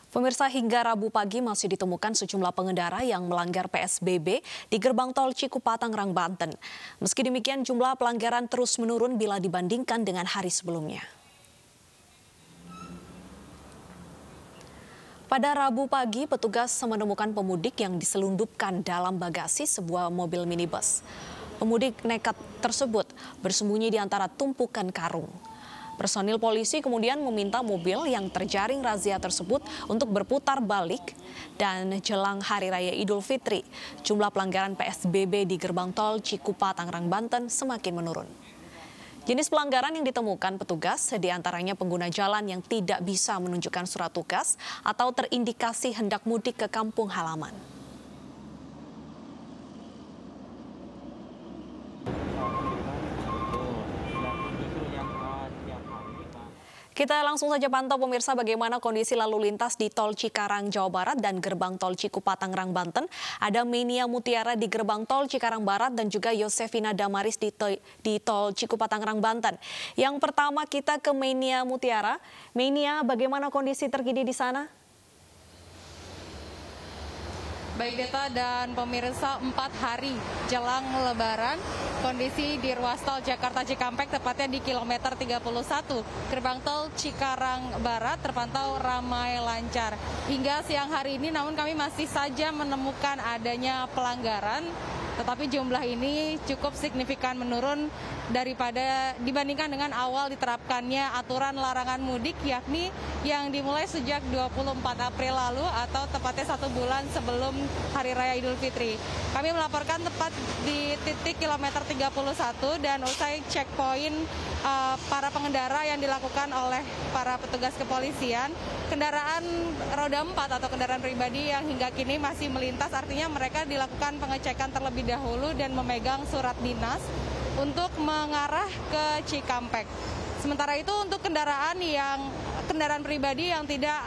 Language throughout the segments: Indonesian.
Pemirsa, hingga Rabu pagi masih ditemukan sejumlah pengendara yang melanggar PSBB di gerbang tol Cikupa, Tangerang, Banten. Meski demikian, jumlah pelanggaran terus menurun bila dibandingkan dengan hari sebelumnya. Pada Rabu pagi, petugas menemukan pemudik yang diselundupkan dalam bagasi sebuah mobil minibus. Pemudik nekat tersebut bersembunyi di antara tumpukan karung. Personil polisi kemudian meminta mobil yang terjaring razia tersebut untuk berputar balik, dan jelang Hari Raya Idul Fitri, jumlah pelanggaran PSBB di gerbang tol Cikupa, Tangerang, Banten semakin menurun. Jenis pelanggaran yang ditemukan petugas diantaranya pengguna jalan yang tidak bisa menunjukkan surat tugas atau terindikasi hendak mudik ke kampung halaman. Kita langsung saja pantau pemirsa bagaimana kondisi lalu lintas di Tol Cikarang, Jawa Barat dan gerbang Tol Cikupa, Tangerang, Banten. Ada Menia Mutiara di gerbang Tol Cikarang Barat dan juga Yosefina Damaris di Tol Cikupa, Tangerang, Banten. Yang pertama kita ke Menia Mutiara. Menia, bagaimana kondisi terkini di sana? Baik Deta dan pemirsa, 4 hari jelang Lebaran, kondisi di ruas tol Jakarta Cikampek tepatnya di kilometer 31 gerbang tol Cikarang Barat terpantau ramai lancar. Hingga siang hari ini namun kami masih saja menemukan adanya pelanggaran, tetapi jumlah ini cukup signifikan menurun daripada dibandingkan dengan awal diterapkannya aturan larangan mudik, yakni yang dimulai sejak 24 April lalu atau tepatnya 1 bulan sebelum Hari Raya Idul Fitri. Kami melaporkan tepat di titik kilometer 31 dan usai checkpoint para pengendara yang dilakukan oleh para petugas kepolisian, kendaraan roda 4 atau kendaraan pribadi yang hingga kini masih melintas, artinya mereka dilakukan pengecekan terlebih dahulu dan memegang surat dinas untuk mengarah ke Cikampek. Sementara itu untuk kendaraan pribadi yang tidak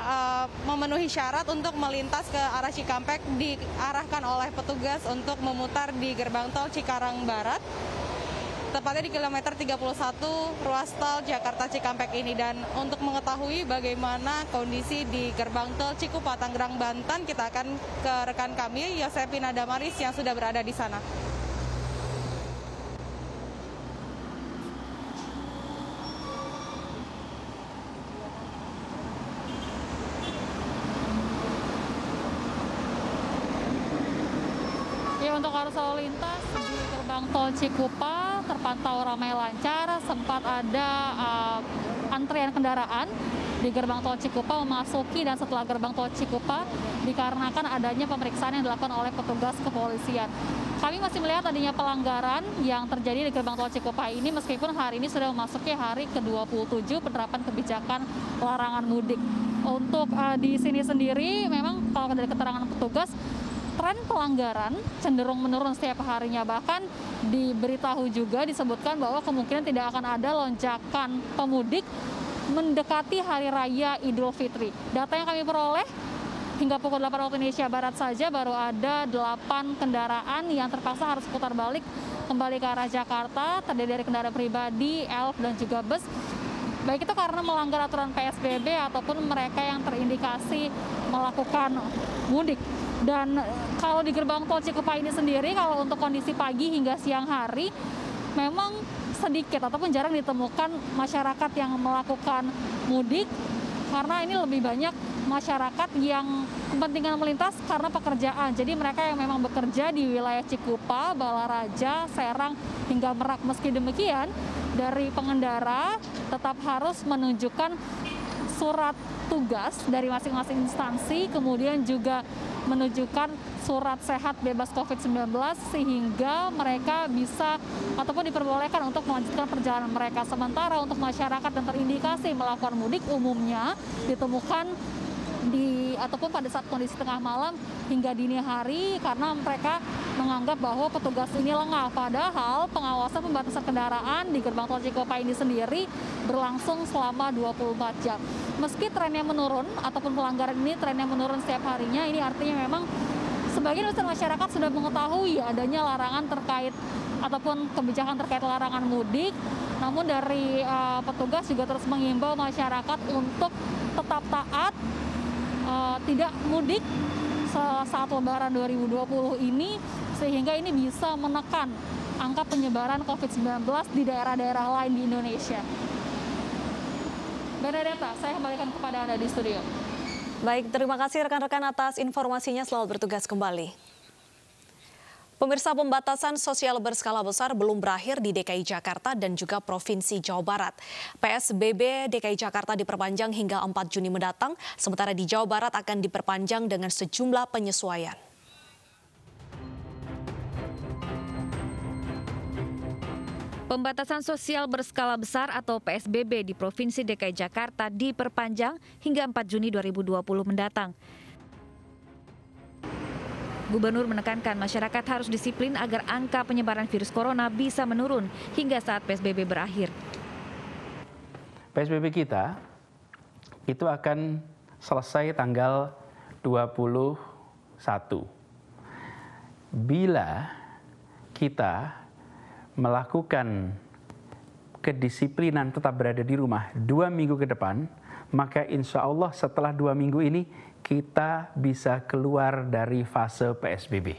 memenuhi syarat untuk melintas ke arah Cikampek diarahkan oleh petugas untuk memutar di gerbang tol Cikarang Barat, tepatnya di kilometer 31 ruas tol Jakarta Cikampek ini. Dan untuk mengetahui bagaimana kondisi di gerbang tol Cikupa, Tangerang, Banten, kita akan ke rekan kami Yosefina Damaris yang sudah berada di sana. Ya, untuk arus lalu lintas di gerbang tol Cikupa terpantau ramai lancar, sempat ada antrian kendaraan di gerbang tol Cikupa memasuki dan setelah gerbang tol Cikupa dikarenakan adanya pemeriksaan yang dilakukan oleh petugas kepolisian. Kami masih melihat adanya pelanggaran yang terjadi di gerbang tol Cikupa ini meskipun hari ini sudah memasuki hari ke-27 penerapan kebijakan larangan mudik. Untuk di sini sendiri memang kalau dari keterangan petugas, tren pelanggaran cenderung menurun setiap harinya. Bahkan diberitahu juga disebutkan bahwa kemungkinan tidak akan ada lonjakan pemudik mendekati Hari Raya Idul Fitri. Data yang kami peroleh hingga pukul 8 waktu Indonesia Barat saja baru ada 8 kendaraan yang terpaksa harus putar balik kembali ke arah Jakarta, terdiri dari kendaraan pribadi, elf, dan juga bus. Baik itu karena melanggar aturan PSBB ataupun mereka yang terindikasi melakukan mudik. Dan kalau di gerbang tol Cikupa ini sendiri, kalau untuk kondisi pagi hingga siang hari, memang sedikit ataupun jarang ditemukan masyarakat yang melakukan mudik, karena ini lebih banyak masyarakat yang kepentingan melintas karena pekerjaan. Jadi mereka yang memang bekerja di wilayah Cikupa, Balaraja, Serang, hingga Merak. Meski demikian, dari pengendara tetap harus menunjukkan surat tugas dari masing-masing instansi, kemudian juga menunjukkan surat sehat bebas COVID-19 sehingga mereka bisa ataupun diperbolehkan untuk melanjutkan perjalanan mereka. Sementara untuk masyarakat yang terindikasi melakukan mudik umumnya ditemukan ataupun pada saat kondisi tengah malam hingga dini hari karena mereka menganggap bahwa petugas ini lengah. Padahal pengawasan pembatasan kendaraan di gerbang tol Cikupa ini sendiri berlangsung selama 24 jam. Meski trennya menurun ataupun pelanggaran ini trennya menurun setiap harinya, ini artinya memang sebagian besar masyarakat sudah mengetahui adanya larangan terkait ataupun kebijakan terkait larangan mudik. Namun dari petugas juga terus mengimbau masyarakat untuk tetap taat tidak mudik saat Lebaran 2020 ini, sehingga ini bisa menekan angka penyebaran COVID-19 di daerah-daerah lain di Indonesia. Benedetta, saya kembalikan kepada Anda di studio. Baik, terima kasih rekan-rekan atas informasinya. Selamat bertugas kembali. Pemirsa, pembatasan sosial berskala besar belum berakhir di DKI Jakarta dan juga Provinsi Jawa Barat. PSBB DKI Jakarta diperpanjang hingga 4 Juni mendatang, sementara di Jawa Barat akan diperpanjang dengan sejumlah penyesuaian. Pembatasan sosial berskala besar atau PSBB di Provinsi DKI Jakarta diperpanjang hingga 4 Juni 2020 mendatang. Gubernur menekankan masyarakat harus disiplin agar angka penyebaran virus corona bisa menurun hingga saat PSBB berakhir. PSBB kita itu akan selesai tanggal 21. Bila kita melakukan kedisiplinan tetap berada di rumah 2 minggu ke depan, maka insya Allah setelah 2 minggu ini kita bisa keluar dari fase PSBB.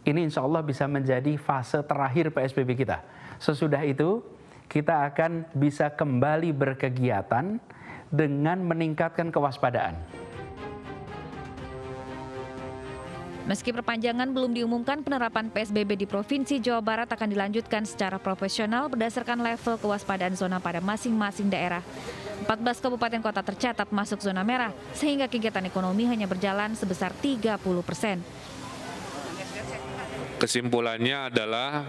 Ini insya Allah bisa menjadi fase terakhir PSBB kita. Sesudah itu kita akan bisa kembali berkegiatan dengan meningkatkan kewaspadaan. Meski perpanjangan belum diumumkan, penerapan PSBB di Provinsi Jawa Barat akan dilanjutkan secara profesional berdasarkan level kewaspadaan zona pada masing-masing daerah. 14 kabupaten kota tercatat masuk zona merah, sehingga kegiatan ekonomi hanya berjalan sebesar 30%. Kesimpulannya adalah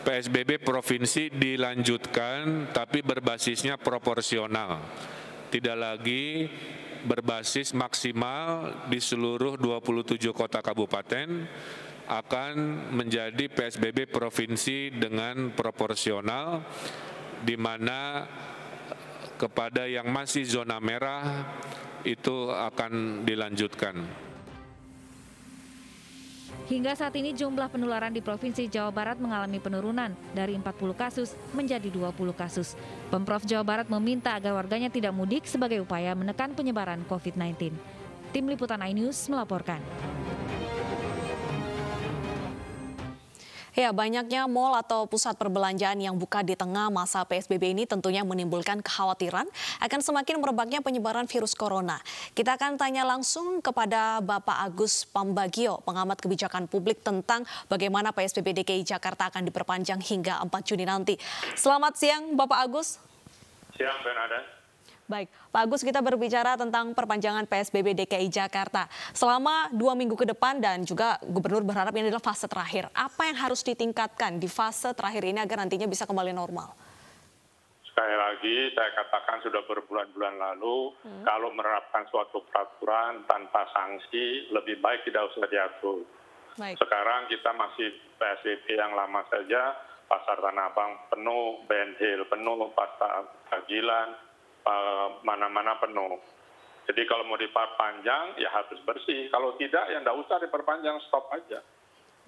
PSBB provinsi dilanjutkan, tapi berbasisnya proporsional. Tidak lagi berbasis maksimal di seluruh 27 kota kabupaten, akan menjadi PSBB provinsi dengan proporsional, di mana kepada yang masih zona merah itu akan dilanjutkan. Hingga saat ini jumlah penularan di Provinsi Jawa Barat mengalami penurunan dari 40 kasus menjadi 20 kasus. Pemprov Jawa Barat meminta agar warganya tidak mudik sebagai upaya menekan penyebaran COVID-19. Tim Liputan iNews melaporkan. Ya, banyaknya mal atau pusat perbelanjaan yang buka di tengah masa PSBB ini tentunya menimbulkan kekhawatiran akan semakin merebaknya penyebaran virus corona. Kita akan tanya langsung kepada Bapak Agus Pambagio, pengamat kebijakan publik, tentang bagaimana PSBB DKI Jakarta akan diperpanjang hingga 4 Juni nanti. Selamat siang, Bapak Agus. Siang, Benada. Baik, Pak Agus, kita berbicara tentang perpanjangan PSBB DKI Jakarta selama 2 minggu ke depan, dan juga Gubernur berharap ini adalah fase terakhir. Apa yang harus ditingkatkan di fase terakhir ini agar nantinya bisa kembali normal? Sekali lagi, saya katakan sudah berbulan-bulan lalu, kalau menerapkan suatu peraturan tanpa sanksi, lebih baik tidak usah diatur. Baik. Sekarang kita masih PSBB yang lama saja, Pasar Tanah Abang penuh, Ben Hill penuh, Pasar Tajilan, mana-mana penuh. Jadi kalau mau diperpanjang ya harus bersih. Kalau tidak ya nggak usah diperpanjang, stop aja.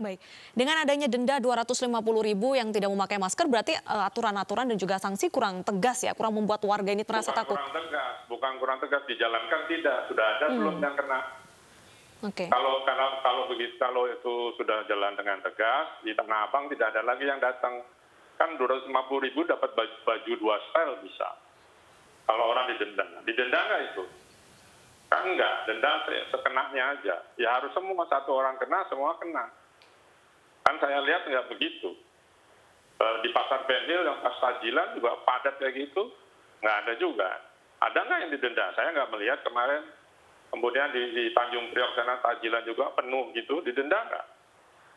Baik, dengan adanya denda 250.000 yang tidak memakai masker, berarti aturan-aturan dan juga sanksi kurang tegas ya, kurang membuat warga ini terasa takut. Bukan kurang tegas, dijalankan tidak. Sudah ada belum yang kena. Oke. Kalau itu sudah jalan dengan tegas, di Tanah Abang tidak ada lagi yang datang. Kan 250.000 dapat baju 2 style bisa. Kalau orang didenda nggak itu? Kan enggak, denda sekenanya aja. Ya harus semua, satu orang kena, semua kena. Kan saya lihat nggak begitu. Di Pasar Ben Hill yang pas Tajilan juga padat kayak gitu, nggak ada juga. Ada nggak yang didenda? Saya nggak melihat kemarin. Kemudian di Tanjung Priok sana Tajilan juga penuh gitu, didenda nggak?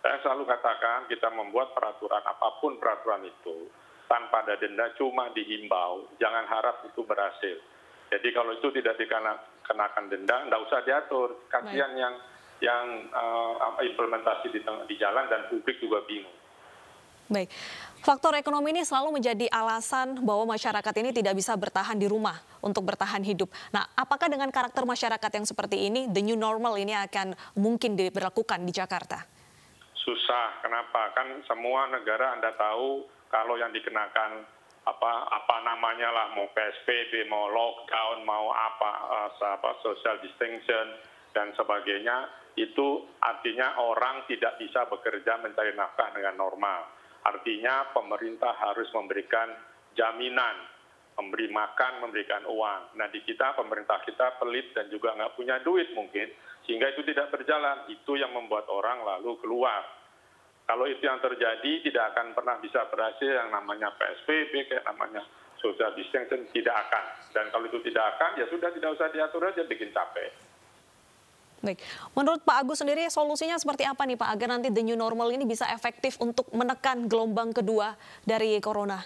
Saya selalu katakan kita membuat peraturan, apapun peraturan itu, tanpa ada denda, cuma dihimbau, jangan harap itu berhasil. Jadi kalau itu tidak dikenakan denda, nggak usah diatur. Kasihan yang implementasi di jalan dan publik juga bingung. Baik, faktor ekonomi ini selalu menjadi alasan bahwa masyarakat ini tidak bisa bertahan di rumah untuk bertahan hidup. Nah, apakah dengan karakter masyarakat yang seperti ini, the new normal ini akan mungkin diberlakukan di Jakarta? Susah, kenapa? Kan semua negara Anda tahu, kalau yang dikenakan apa namanya lah, mau PSBB, mau lockdown, mau social distancing dan sebagainya, itu artinya orang tidak bisa bekerja mencari nafkah dengan normal. Artinya pemerintah harus memberikan jaminan, memberi makan, memberikan uang. Nah di kita, pemerintah kita pelit dan juga nggak punya duit mungkin, sehingga itu tidak berjalan. Itu yang membuat orang lalu keluar. Kalau itu yang terjadi, tidak akan pernah bisa berhasil yang namanya PSBB, kayak namanya social distancing, tidak akan. Dan kalau itu tidak akan, ya sudah tidak usah diatur aja, bikin capek. Baik, menurut Pak Agus sendiri solusinya seperti apa nih Pak, agar nanti the new normal ini bisa efektif untuk menekan gelombang kedua dari corona?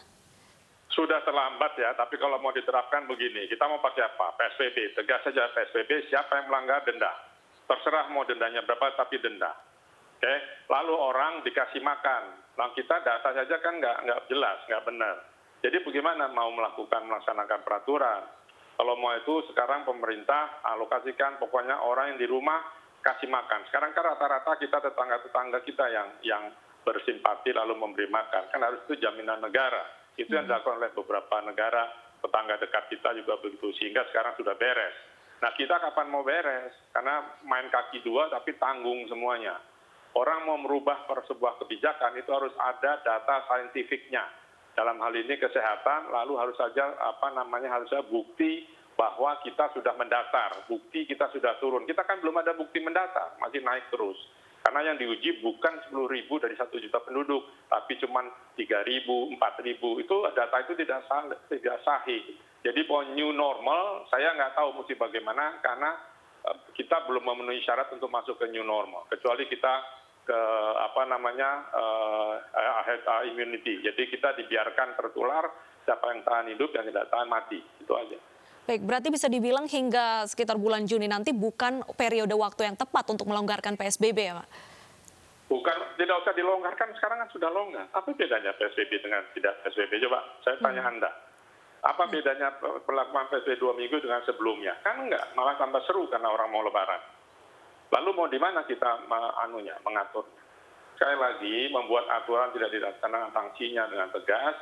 Sudah terlambat ya, tapi kalau mau diterapkan begini, kita mau pakai apa? PSBB, tegas saja PSBB, siapa yang melanggar denda. Terserah mau dendanya berapa, tapi denda. Oke, lalu orang dikasih makan. Nah kita data saja kan nggak jelas, nggak benar. Jadi bagaimana mau melaksanakan peraturan? Kalau mau itu sekarang pemerintah alokasikan pokoknya orang yang di rumah kasih makan. Sekarang kan rata-rata kita tetangga-tetangga kita yang bersimpati lalu memberi makan. Kan harus itu jaminan negara. Itu yang dilakukan oleh beberapa negara, tetangga dekat kita juga begitu. Sehingga sekarang sudah beres. Nah kita kapan mau beres? Karena main kaki dua tapi tanggung semuanya. Orang mau merubah sebuah kebijakan itu harus ada data saintifiknya. Dalam hal ini kesehatan, lalu harus saja harusnya bukti bahwa kita sudah mendatar, bukti kita sudah turun. Kita kan belum ada bukti mendatar, masih naik terus. Karena yang diuji bukan 10.000 dari 1 juta penduduk, tapi cuma 3.000, 4.000. Itu data itu tidak sahih. Jadi mau new normal, saya nggak tahu mesti bagaimana karena kita belum memenuhi syarat untuk masuk ke new normal. Kecuali kita ke herd immunity. Jadi kita dibiarkan tertular, siapa yang tahan hidup, yang tidak tahan mati. Itu aja. Baik, berarti bisa dibilang hingga sekitar bulan Juni nanti bukan periode waktu yang tepat untuk melonggarkan PSBB ya Pak? Bukan, tidak usah dilonggarkan, sekarang kan sudah longgar. Apa bedanya PSBB dengan tidak PSBB? Coba saya tanya Anda. Apa bedanya perlakuan PSBB 2 minggu dengan sebelumnya? Kan enggak, malah tambah seru karena orang mau lebaran. Lalu mau di mana kita mengatur? Sekali lagi, membuat aturan tidak dilaksanakan sanksinya dengan tegas,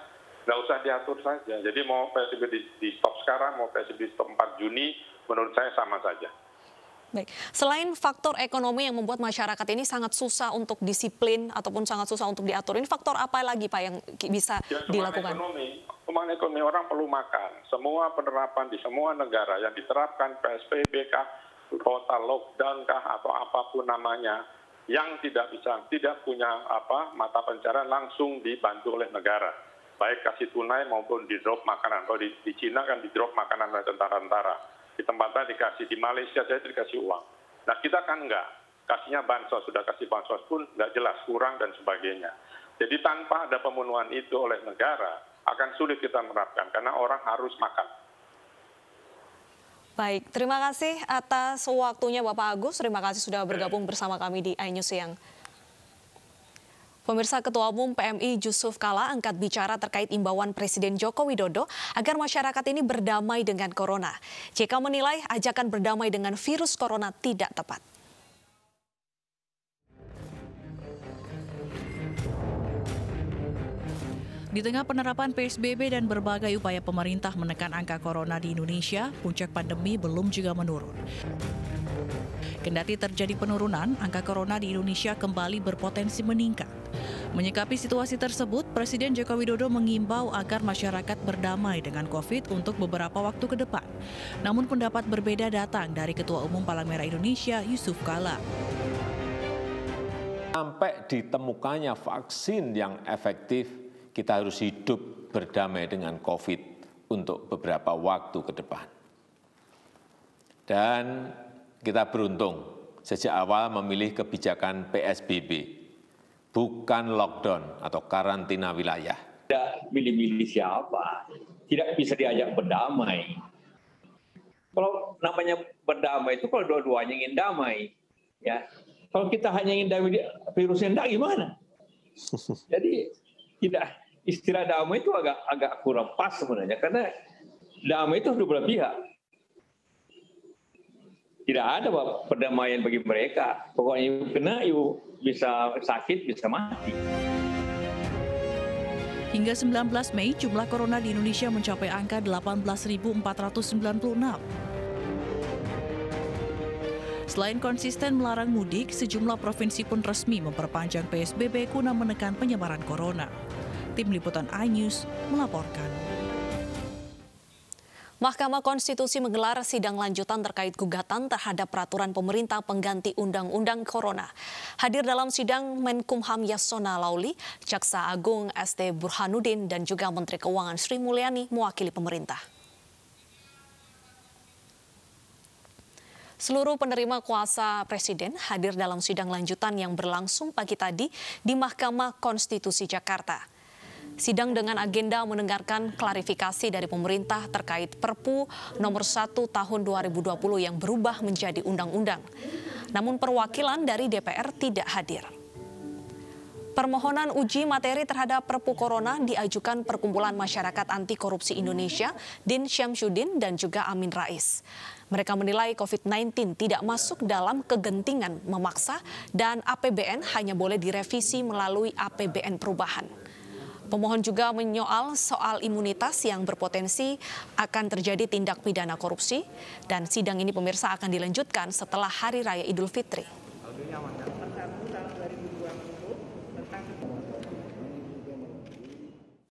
nggak usah diatur saja. Jadi mau PSBB di stop sekarang, mau PSBB di stop 4 Juni, menurut saya sama saja. Baik, selain faktor ekonomi yang membuat masyarakat ini sangat susah untuk disiplin ataupun sangat susah untuk diatur, ini faktor apa lagi Pak yang bisa dilakukan? Kemana ekonomi, orang perlu makan. Semua penerapan di semua negara yang diterapkan PSBB kah, total lockdown kah atau apapun namanya, yang tidak punya mata pencarian langsung dibantu oleh negara, baik kasih tunai maupun di drop makanan. Kalau di Cina kan di drop makanan oleh tentara-tentara, di tempat lain dikasih, di Malaysia saya dikasih uang. Nah kita kan enggak, kasihnya bansos, sudah kasih bansos pun nggak jelas, kurang dan sebagainya. Jadi tanpa ada pemenuhan itu oleh negara akan sulit kita menerapkan karena orang harus makan. Baik, terima kasih atas waktunya Bapak Agus. Terima kasih sudah bergabung bersama kami di iNews Siang. Pemirsa, Ketua Umum PMI Yusuf Kala angkat bicara terkait imbauan Presiden Joko Widodo agar masyarakat ini berdamai dengan corona. JK menilai ajakan berdamai dengan virus corona tidak tepat. Di tengah penerapan PSBB dan berbagai upaya pemerintah menekan angka corona di Indonesia, puncak pandemi belum juga menurun. Kendati terjadi penurunan, angka corona di Indonesia kembali berpotensi meningkat. Menyikapi situasi tersebut, Presiden Joko Widodo mengimbau agar masyarakat berdamai dengan COVID untuk beberapa waktu ke depan. Namun pendapat berbeda datang dari Ketua Umum Palang Merah Indonesia, Yusuf Kala. Sampai ditemukannya vaksin yang efektif, kita harus hidup berdamai dengan COVID untuk beberapa waktu ke depan. Dan kita beruntung sejak awal memilih kebijakan PSBB, bukan lockdown atau karantina wilayah. Tidak milih-milih siapa, tidak bisa diajak berdamai. Kalau namanya berdamai itu kalau dua-duanya ingin damai, ya. Kalau kita hanya ingin damai, virusnya enggak gimana? Jadi tidak, istilah damai itu agak kurang pas sebenarnya, karena damai itu dua belah pihak. Tidak ada perdamaian bagi mereka. Pokoknya ibu kena, ibu bisa sakit, bisa mati. Hingga 19 Mei, jumlah corona di Indonesia mencapai angka 18.496. Selain konsisten melarang mudik, sejumlah provinsi pun resmi memperpanjang PSBB guna menekan penyebaran corona. Tim Liputan iNews melaporkan. Mahkamah Konstitusi menggelar sidang lanjutan terkait gugatan terhadap peraturan pemerintah pengganti Undang-Undang Corona. Hadir dalam sidang Menkumham Yasona Lauli, Jaksa Agung ST Burhanuddin, dan juga Menteri Keuangan Sri Mulyani mewakili pemerintah. Seluruh penerima kuasa Presiden hadir dalam sidang lanjutan yang berlangsung pagi tadi di Mahkamah Konstitusi Jakarta. Sidang dengan agenda mendengarkan klarifikasi dari pemerintah terkait Perpu nomor 1 tahun 2020 yang berubah menjadi undang-undang. Namun perwakilan dari DPR tidak hadir. Permohonan uji materi terhadap Perpu Corona diajukan Perkumpulan Masyarakat Anti Korupsi Indonesia, Din Syamsuddin, dan juga Amin Rais. Mereka menilai COVID-19 tidak masuk dalam kegentingan memaksa dan APBN hanya boleh direvisi melalui APBN perubahan. Pemohon juga menyoal soal imunitas yang berpotensi akan terjadi tindak pidana korupsi, dan sidang ini pemirsa akan dilanjutkan setelah Hari Raya Idul Fitri.